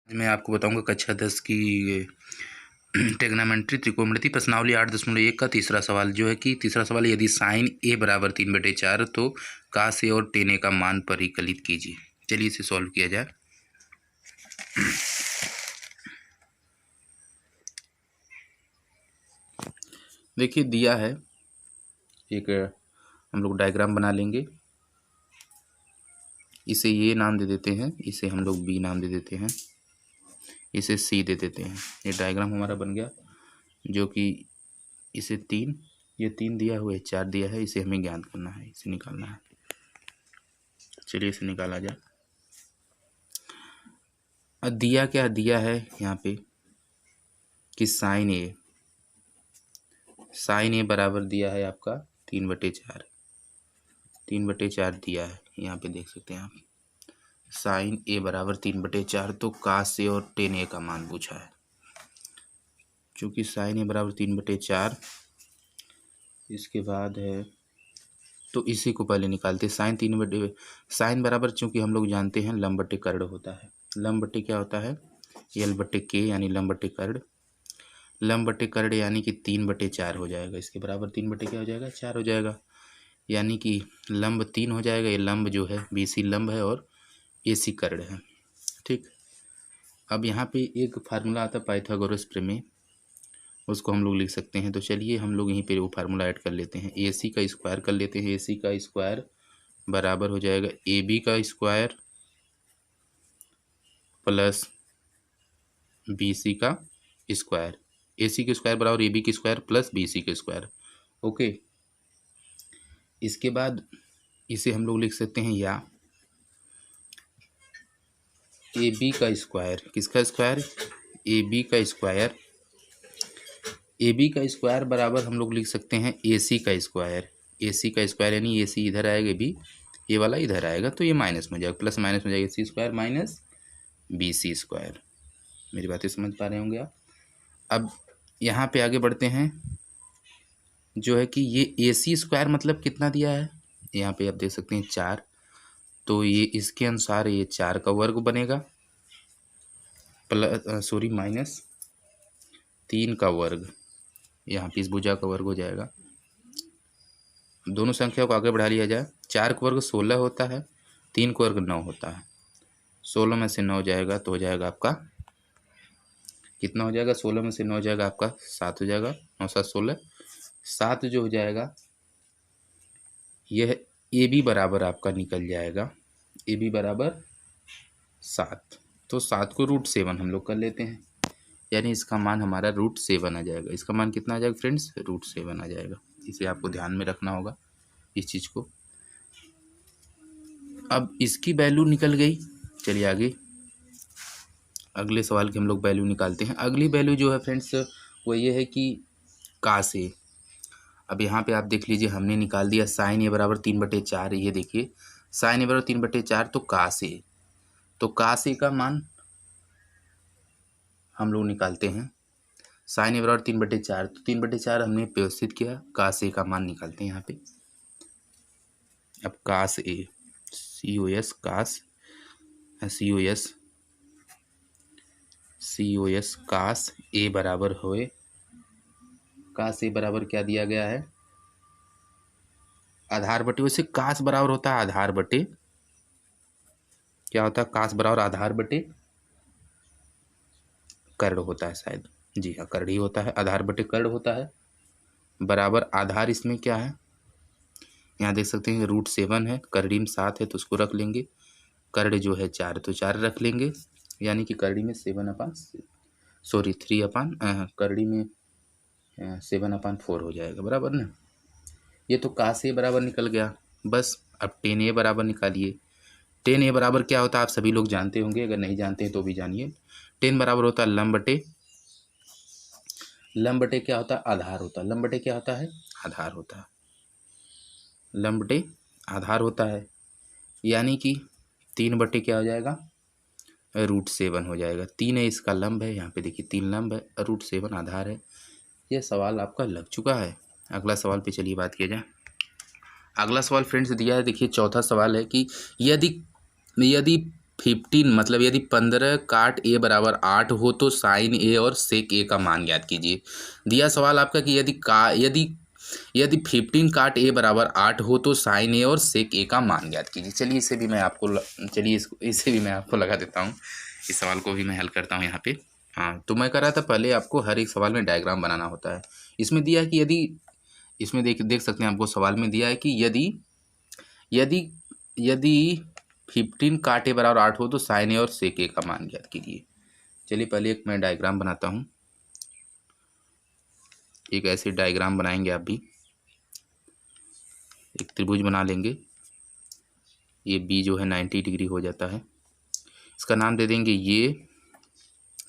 मैं आपको बताऊंगा कक्षा 10 की ट्रिग्नोमेट्री त्रिकोणमिति प्रश्नावली 8.1 का तीसरा सवाल जो है कि तीसरा सवाल, यदि साइन ए बराबर 3/4 तो कास ए और टेन ए का मान परिकलित कीजिए। चलिए इसे सॉल्व किया जाए। देखिए दिया है, एक हम लोग डायग्राम बना लेंगे। इसे ये नाम दे देते हैं, इसे हम लोग बी नाम दे देते हैं, इसे सी दे देते हैं। ये डायग्राम हमारा बन गया, जो कि इसे 3, ये 3 दिया हुआ है, 4 दिया है, इसे हमें ज्ञात करना है, इसे निकालना है। चलिए इसे निकाला जाए। अब दिया क्या दिया है यहाँ पे कि साइन ए बराबर दिया है आपका 3/4। 3/4 दिया है, यहाँ पे देख सकते हैं आप। साइन ए बराबर 3/4 तो कास ए और टेन ए का मान पूछा है। चूँकि साइन ए बराबर 3/4, इसके बाद है तो इसी को पहले निकालते। साइन बराबर, चूँकि हम लोग जानते हैं लंब बटे कर्ण होता है। लंब बटे क्या होता है, एल बटे के, यानी लंब बटे कर्ण। लंब बटे कर्ण यानी कि 3/4 हो जाएगा। इसके बराबर 3 क्या हो जाएगा, 4 हो जाएगा। यानी कि लंब 3 हो जाएगा। ये लंब जो है बीसी लंब है और एसी कर्ण है। ठीक, अब यहाँ पे एक फार्मूला आता है पाइथागोरस प्रमेय, उसको हम लोग लिख सकते हैं। तो चलिए हम लोग यहीं पे वो फार्मूला ऐड कर लेते हैं। ए सी का स्क्वायर कर लेते हैं। ए सी का स्क्वायर बराबर हो जाएगा ए बी का स्क्वायर प्लस बी सी का स्क्वायर। ए सी के स्क्वायर बराबर ए बी के स्क्वायर प्लस बी सी के स्क्वायर। ओके, इसके बाद इसे हम लोग लिख सकते हैं या ए बी का स्क्वायर, किसका स्क्वायर, ए बी का स्क्वायर। ए बी का स्क्वायर बराबर हम लोग लिख सकते हैं ए सी का स्क्वायर। ए सी का स्क्वायर यानी ए सी इधर आएगा, बी ये वाला इधर आएगा, तो ये माइनस में जाएगा, प्लस माइनस में जाएगा, A C square minus B C square. मेरी बातें समझ पा रहे होंगे आप। अब यहाँ पे आगे बढ़ते हैं, जो है कि ये ए सी स्क्वायर मतलब कितना दिया है, यहाँ पे आप देख सकते हैं 4, तो ये इसके अनुसार ये 4 का वर्ग बनेगा, प्लस माइनस 3 का वर्ग, यहाँ पे इस भुजा का वर्ग हो जाएगा। दोनों संख्या को आगे बढ़ा लिया जाए। 4 का वर्ग 16 होता है, 3 का वर्ग 9 होता है। 16 में से 9 जाएगा तो हो जाएगा आपका कितना हो जाएगा, 16 में से 9 जाएगा आपका 7 हो जाएगा। 9 7 16, 7 जो हो जाएगा यह ए बी बराबर आपका निकल जाएगा, ए बी बराबर 7। तो 7 को √7 हम लोग कर लेते हैं, यानी इसका मान हमारा √7 आ जाएगा। इसका मान कितना आ जाएगा फ्रेंड्स, √7 आ जाएगा। इसे आपको ध्यान में रखना होगा इस चीज़ को। अब इसकी वैल्यू निकल गई। चलिए आगे अगले सवाल की हम लोग वैल्यू निकालते हैं। अगली वैल्यू जो है फ्रेंड्स वो ये है कि कास ए। अब यहाँ पे आप देख लीजिए, हमने निकाल दिया साइन ए बराबर 3/4। ये देखिए साइन ए बराबर 3/4 तो कास ए, तो कास ए का मान हम लोग निकालते हैं। साइन ए बराबर 3/4, तो 3/4 हमने व्यवस्थित किया, कास ए का मान निकालते हैं यहाँ पे। अब कास ए, COS कास, COS कास ए बराबर होए, कास ए बराबर क्या दिया गया है, आधार बटे। वैसे कास बराबर होता है आधार बटे, क्या होता है, कास बराबर आधार बटे कर्ण होता है शायद। जी हाँ, कर्ण ही होता है, आधार बटे कर्ण होता है। बराबर आधार इसमें क्या है, यहाँ देख सकते हैं √7 है, कर्ण में 7 है तो उसको रख लेंगे। कर्ण जो है 4 तो 4 रख लेंगे, यानी कि कर्ण में 3/, कर्ण में 7/4 हो जाएगा, बराबर ना। ये तो कास ए बराबर निकल गया। बस अब टेन ए बराबर निकालिए। टेन ए बराबर क्या होता है आप सभी लोग जानते होंगे, अगर नहीं जानते हैं तो भी जानिए। टेन बराबर होता है लंब बटे, लंब बटे क्या होता है, आधार होता है। लंब बटे क्या होता है, आधार होता है। लंब बटे आधार होता है, यानी कि 3 क्या हो जाएगा, √7 हो जाएगा। 3 है इसका लंब है, यहाँ पे देखिए 3 लंब है, √7 आधार है। यह सवाल आपका लग चुका है। अगला सवाल पे चलिए बात किया जाए। अगला सवाल फ्रेंड्स दिया है, देखिए चौथा सवाल है कि यदि 15 मतलब यदि 15 काट ए बराबर 8 हो तो साइन ए और सेक ए का मान ज्ञात कीजिए। दिया सवाल आपका कि यदि 15 काट ए बराबर 8 हो तो साइन ए और सेक ए का मान ज्ञात कीजिए। चलिए इसे भी मैं आपको लगा देता हूँ। इस सवाल को भी मैं हल करता हूँ यहाँ पे। हाँ, तो मैं कर रहा था पहले आपको हर एक सवाल में डायग्राम बनाना होता है। इसमें दिया है कि यदि इसमें देख सकते हैं, आपको सवाल में दिया है कि यदि 15 काट ए बराबर 8 हो तो साइन ए और सेक ए का मान ज्ञात कीजिए। चलिए पहले एक मैं डायग्राम बनाता हूँ। एक ऐसे डायग्राम बनाएंगे आप भी। एक त्रिभुज बना लेंगे। ये बी जो है 90 डिग्री हो जाता है। इसका नाम दे देंगे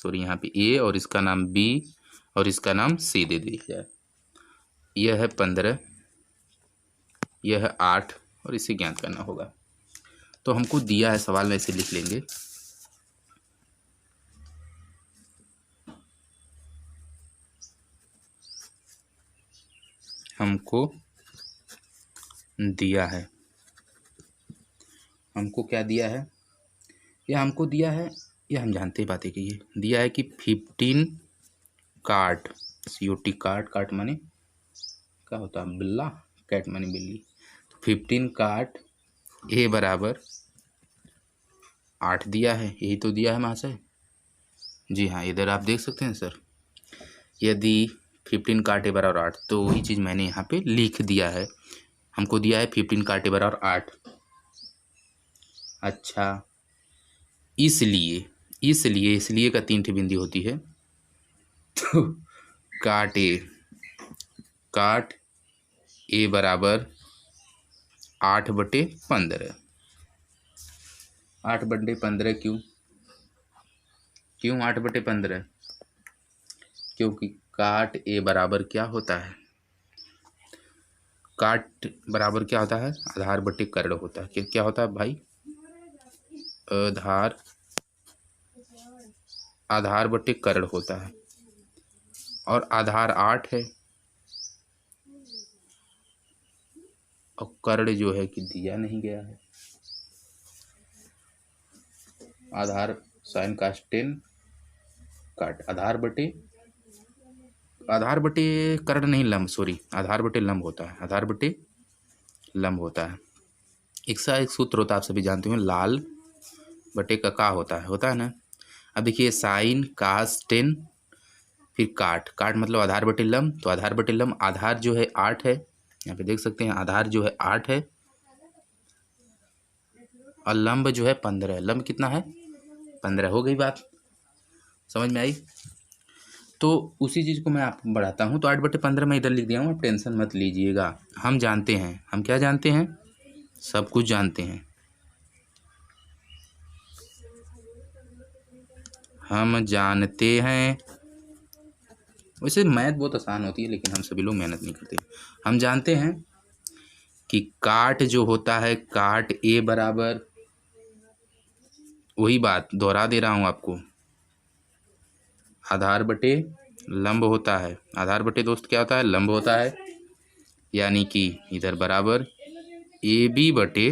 यहाँ पे ए, और इसका नाम बी और इसका नाम सी दे दिया जाए। यह है 15, यह है 8 और इसे ज्ञात करना होगा। तो हमको दिया है सवाल में, इसे लिख लेंगे। हमको दिया है, हमको क्या दिया है, यह हमको दिया है, यह हम जानते ही बात है कि ये दिया है कि 15 काट COT काट माने क्या होता है, बिल्ला, कैट माने बिल्ली। तो 15 काट ए बराबर 8 दिया है, यही तो दिया है महाशय। जी हाँ, इधर आप देख सकते हैं सर। यदि 15 काट ए बराबर 8, तो वही चीज़ मैंने यहाँ पे लिख दिया है। हमको दिया है 15 काट ए बराबर 8। अच्छा, इसलिए का 3 बिंदी होती है। तो काट ए बराबर 8/15। 8/15 क्यों 8/15? क्योंकि काट ए बराबर क्या होता है, काट बराबर क्या होता है, आधार बटे कर्ण होता है। क्या होता है भाई, आधार बटे कर्ण होता है। और आधार 8 है और कर्ण जो है कि दिया नहीं गया है। आधार साइन कास 10 काट आधार बटे कर्ण नहीं, लंब, सॉरी, आधार बटे लंब होता है। आधार बटे लंब होता है। एक सूत्र होता है, आप सभी जानते हो, लाल बटे का होता है ना। अब देखिए साइन कास 10 फिर काट मतलब आधार बटे लंब। तो आधार बटे लंब, आधार जो है 8 है, यहाँ पे देख सकते हैं, आधार जो है 8 है और लंब जो है 15 है। लंब कितना है, 15। हो गई बात, समझ में आई। तो उसी चीज़ को मैं आपको बढ़ाता हूँ। तो 8/15 मैं इधर लिख दिया हूँ, आप टेंशन मत लीजिएगा। हम जानते हैं, हम क्या जानते हैं, सब कुछ जानते हैं। हम जानते हैं, वैसे मैथ बहुत आसान होती है लेकिन हम सभी लोग मेहनत नहीं करते। हम जानते हैं कि काट जो होता है, काट ए बराबर, वही बात दोहरा दे रहा हूँ आपको, आधार बटे लंब होता है। आधार बटे दोस्त क्या होता है, लंब होता है। यानी कि इधर बराबर AB बटे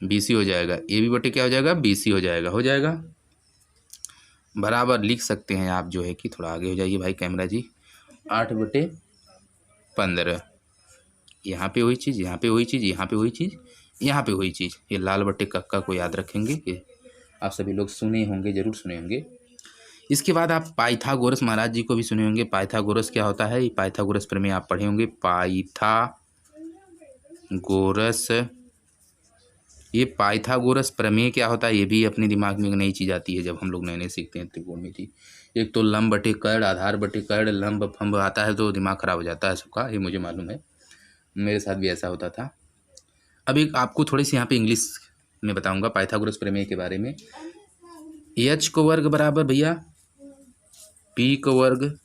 BC हो जाएगा। AB बटे क्या हो जाएगा, BC हो जाएगा। बराबर लिख सकते हैं आप, जो है कि थोड़ा आगे हो जाइए भाई कैमरा जी। 8/15, यहाँ पे वही चीज़, यहाँ पे वही चीज़, यहाँ पे वही चीज़, यहाँ पे वही चीज़। ये लाल बटे कक्का को याद रखेंगे, ये आप सभी लोग सुने होंगे, जरूर सुने होंगे। इसके बाद आप पाइथागोरस महाराज जी को भी सुने होंगे। पाइथागोरस क्या होता है, ये पाइथागोरस प्रमेय आप पढ़े होंगे। ये पाइथागोरस प्रमेय क्या होता है, ये भी अपने दिमाग में एक नई चीज़ आती है जब हम लोग नए सीखते हैं त्रिकोणमिति। एक तो लंब बटे कर्ण, आधार बटे कर्ण, लंब फंब आता है तो दिमाग खराब हो जाता है सबका, ये मुझे मालूम है, मेरे साथ भी ऐसा होता था। अब एक आपको थोड़ी सी यहाँ पे इंग्लिश में बताऊंगा पाइथागोरस प्रमेय के बारे में। h का वर्ग बराबर भैया p का वर्ग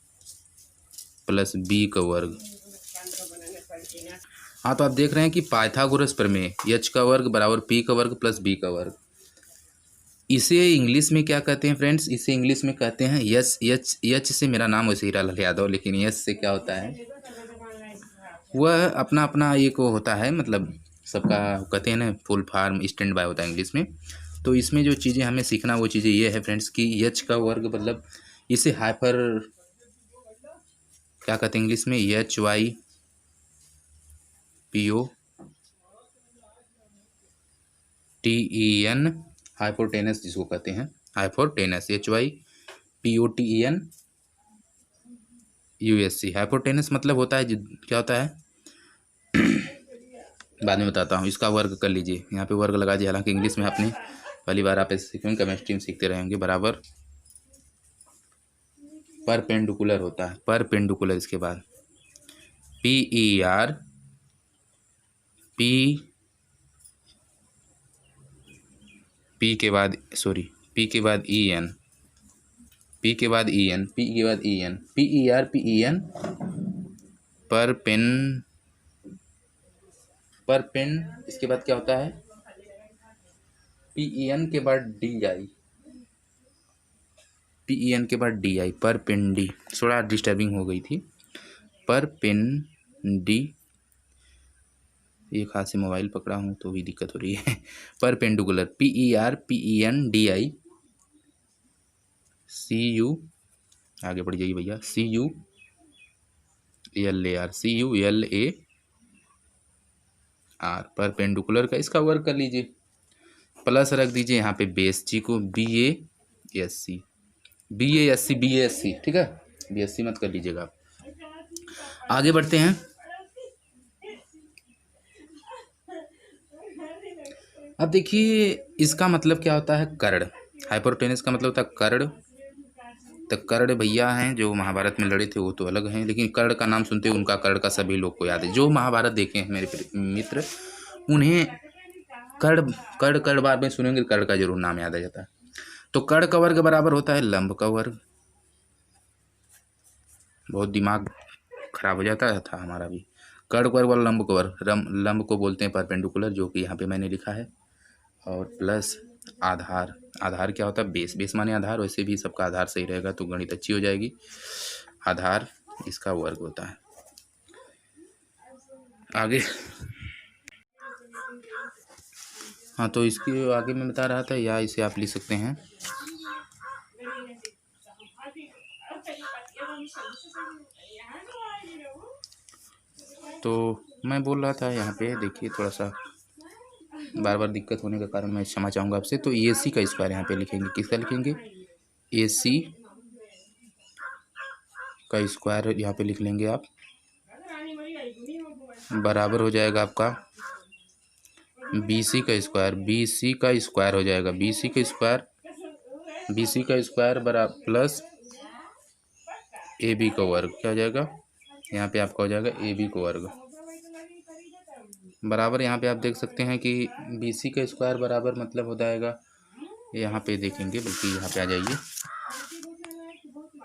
प्लस b का वर्ग। हाँ, तो आप देख रहे हैं कि पाइथागोरस प्रमेय h का वर्ग बराबर p का वर्ग प्लस b का वर्ग। इसे इंग्लिश में क्या कहते हैं फ्रेंड्स, इसे इंग्लिश में कहते हैं यच से मेरा नाम वैसे हीरालाल यादव, लेकिन यच से क्या होता है, वह अपना एक वो होता है, मतलब सबका कहते हैं ना, फुल फॉर्म स्टैंड बाय होता है इंग्लिश में। तो इसमें जो चीज़ें हमें सीखना वो चीज़ें ये है फ्रेंड्स कि एच का वर्ग मतलब इसे हाइपर क्या कहते हैं इंग्लिश में, HYPOTEN हाइपोटेनस जिसको कहते हैं, हाइपोटेनस HYPOTENUSC हाइपोटेनस मतलब होता है क्या होता है बाद में बताता हूँ। इसका वर्ग कर लीजिए, यहाँ पे वर्ग लगा दिया। हालांकि इंग्लिश में आपने पहली बार आप ऐसे सीखेंगे, केमिस्ट्री में सीखते रहेंगे। बराबर परपेंडिकुलर होता है, परपेंडिकुलर। इसके बाद PER P के बाद P के बाद EN PER परपेन। इसके बाद क्या होता है, PEN के बाद DI परपेंडी। थोड़ा डिस्टर्बिंग हो गई थी। परपेंडी, एक हाथ से मोबाइल पकड़ा हूँ तो भी दिक्कत हो रही है। परपेंडिकुलर PERPENDI CU, आगे बढ़ जाइए भैया, CULAR परपेंडिकुलर का इसका वर्क कर लीजिए, प्लस रख दीजिए यहाँ पे बेस जी को BASC, ठीक है, BSC मत कर लीजिएगा आप। आगे बढ़ते हैं। अब देखिए इसका मतलब क्या होता है, कर्ण। हाइपोटेनस का मतलब होता है कर्ण। तो कर्ण भैया हैं जो महाभारत में लड़े थे, वो तो अलग हैं, लेकिन कर्ण का नाम सुनते हैं उनका कर्ण का सभी लोग को याद है। जो महाभारत देखे हैं मेरे मित्र, उन्हें कर्ण बार में सुनेंगे, कर्ण का जरूर नाम याद आ जाता है। तो कर्ण का वर्ग बराबर होता है लंब का वर्ग। बहुत दिमाग खराब हो जाता था हमारा भी। कर्ण वर्ग और लंब का वर्ग, लंब को बोलते हैं परपेंडिकुलर, जो कि यहाँ पे मैंने लिखा है। और प्लस आधार क्या होता है, बेस माने आधार। वैसे भी सबका आधार सही रहेगा तो गणित अच्छी हो जाएगी। आधार इसका वर्ग होता है। आगे हाँ, तो इसके आगे मैं बता रहा था, या इसे आप लिख सकते हैं। तो मैं बोल रहा था यहाँ पे देखिए, थोड़ा सा बार बार दिक्कत होने का कारण मैं क्षमा चाहूँगा आपसे। तो AC का स्क्वायर यहाँ पे लिखेंगे, किसका लिखेंगे, AC का स्क्वायर यहाँ पे लिख लेंगे आप। बराबर हो जाएगा आपका BC का स्क्वायर हो जाएगा, BC का स्क्वायर बराबर प्लस AB का वर्ग। क्या हो जाएगा यहाँ पे आपका, हो जाएगा AB का वर्ग बराबर। यहाँ पे आप देख सकते हैं कि BC का स्क्वायर बराबर मतलब हो जाएगा, यहाँ पे देखेंगे, बल्कि यहाँ पे आ जाइए।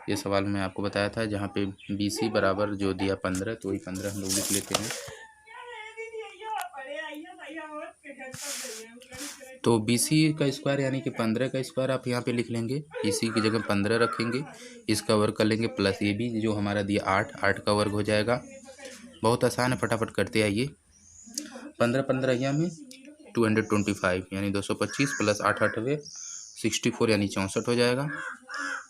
ये सवाल मैं आपको बताया था, जहाँ पे BC बराबर जो दिया 15, तो वही 15 हम लोग लिख लेते हैं। तो BC का स्क्वायर यानी कि 15 का स्क्वायर आप यहाँ पे लिख लेंगे, इसी की जगह 15 रखेंगे, इसका वर्ग कर लेंगे, प्लस AB जो हमारा दिया 8 का वर्ग हो जाएगा। बहुत आसान है, फटाफट करते आइए। 15 यहाँ में 225 यानी 225 प्लस 8 64 यानी 64 हो जाएगा।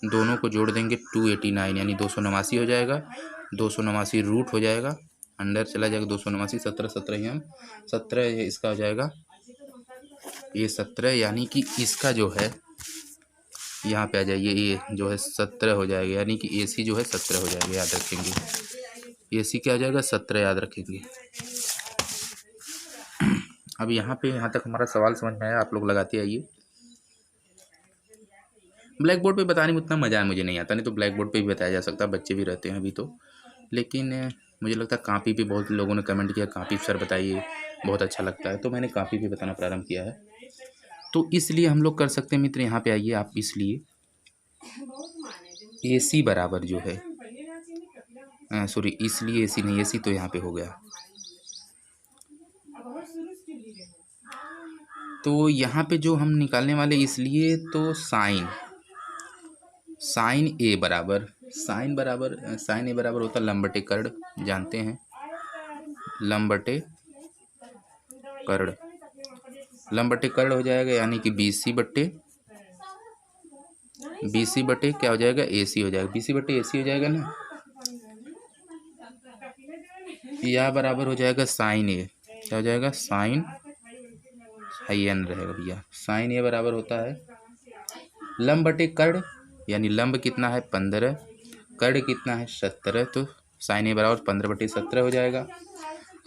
दोनों को जोड़ देंगे 289 यानी 289 हो जाएगा। 289 रूट हो जाएगा, अंदर चला जाएगा 289, 17 इसका हो जाएगा, ये 17 यानी कि इसका जो है यहाँ पे आ जाइए, ये जो है 17 हो जाएगा, यानी कि AC जो है 17 हो जाएगा, याद रखेंगे। AC क्या हो जाएगा, 17 याद रखेंगे। अब यहाँ पे यहाँ तक हमारा सवाल समझ में आया, आप लोग लगाते आइए। ब्लैक बोर्ड पे बताने में उतना मज़ा मुझे नहीं आता, नहीं तो ब्लैक बोर्ड पे भी बताया जा सकता है, बच्चे भी रहते हैं अभी तो। लेकिन मुझे लगता है कापी पे बहुत लोगों ने कमेंट किया, कापी सर बताइए, बहुत अच्छा लगता है, तो मैंने कापी पे बताना प्रारंभ किया है। तो इसलिए हम लोग कर सकते हैं मित्र, यहाँ पे आइए आप। इसलिए AC बराबर जो है, इसलिए AC नहीं, AC तो यहाँ पे हो गया। तो यहाँ पे जो हम निकालने वाले, इसलिए तो साइन A बराबर, साइन A बराबर होता है लंब बटे कर्ण, जानते हैं, लंब बटे कर्ण। लंब बटे कर्ण हो जाएगा, यानी कि BC बटे क्या हो जाएगा, AC हो जाएगा। BC बटे AC हो जाएगा ना, या बराबर हो जाएगा साइन ए। क्या हो जाएगा, साइन n रहेगा भैया। साइन ए बराबर होता है लंब बटे कर्ण, यानी लंब कितना है 15, कर्ण कितना है 17, तो साइन ए बराबर 15/17 हो जाएगा।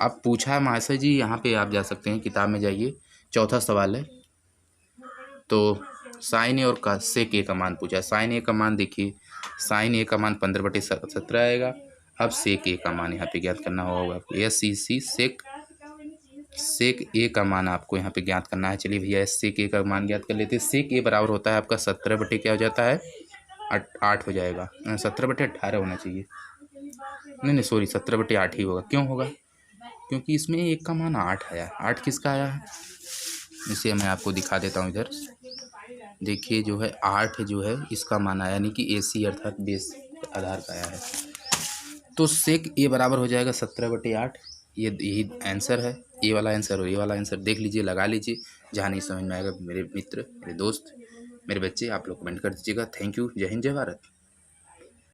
अब पूछा है महाशय जी, यहाँ पे आप जा सकते हैं, किताब में जाइए, चौथा सवाल है। तो साइन ए और सेक ए का मान पूछा है। साइन ए का मान देखिए, साइन ए का मान 15/17 आएगा। अब सेक ए का मान यहाँ पे ज्ञात करना होगा आपको। SEC सेक ए का मान आपको यहाँ पे ज्ञात करना है। चलिए भैया सेक ए का मान ज्ञात कर लेते हैं। सेक ए बराबर होता है आपका 17 बटे क्या हो जाता है, 8 हो जाएगा। 17/18 होना चाहिए, नहीं सॉरी, 17/8 ही होगा। क्यों होगा, क्योंकि इसमें एक का मान 8 आया। 8 किसका आया है, इसे मैं आपको दिखा देता हूँ। इधर देखिए, जो है 8 जो है इसका मान आया, यानी कि AC अर्थात बेस आधार का आया है। तो सेक ए बराबर हो जाएगा 17/8। यही आंसर है, ये वाला आंसर और ये वाला आंसर देख लीजिए, लगा लीजिए। जहाँ नहीं समझ में आएगा मेरे मित्र, मेरे दोस्त, मेरे बच्चे, आप लोग कमेंट कर दीजिएगा। Thank you. जय हिंद, जय भारत।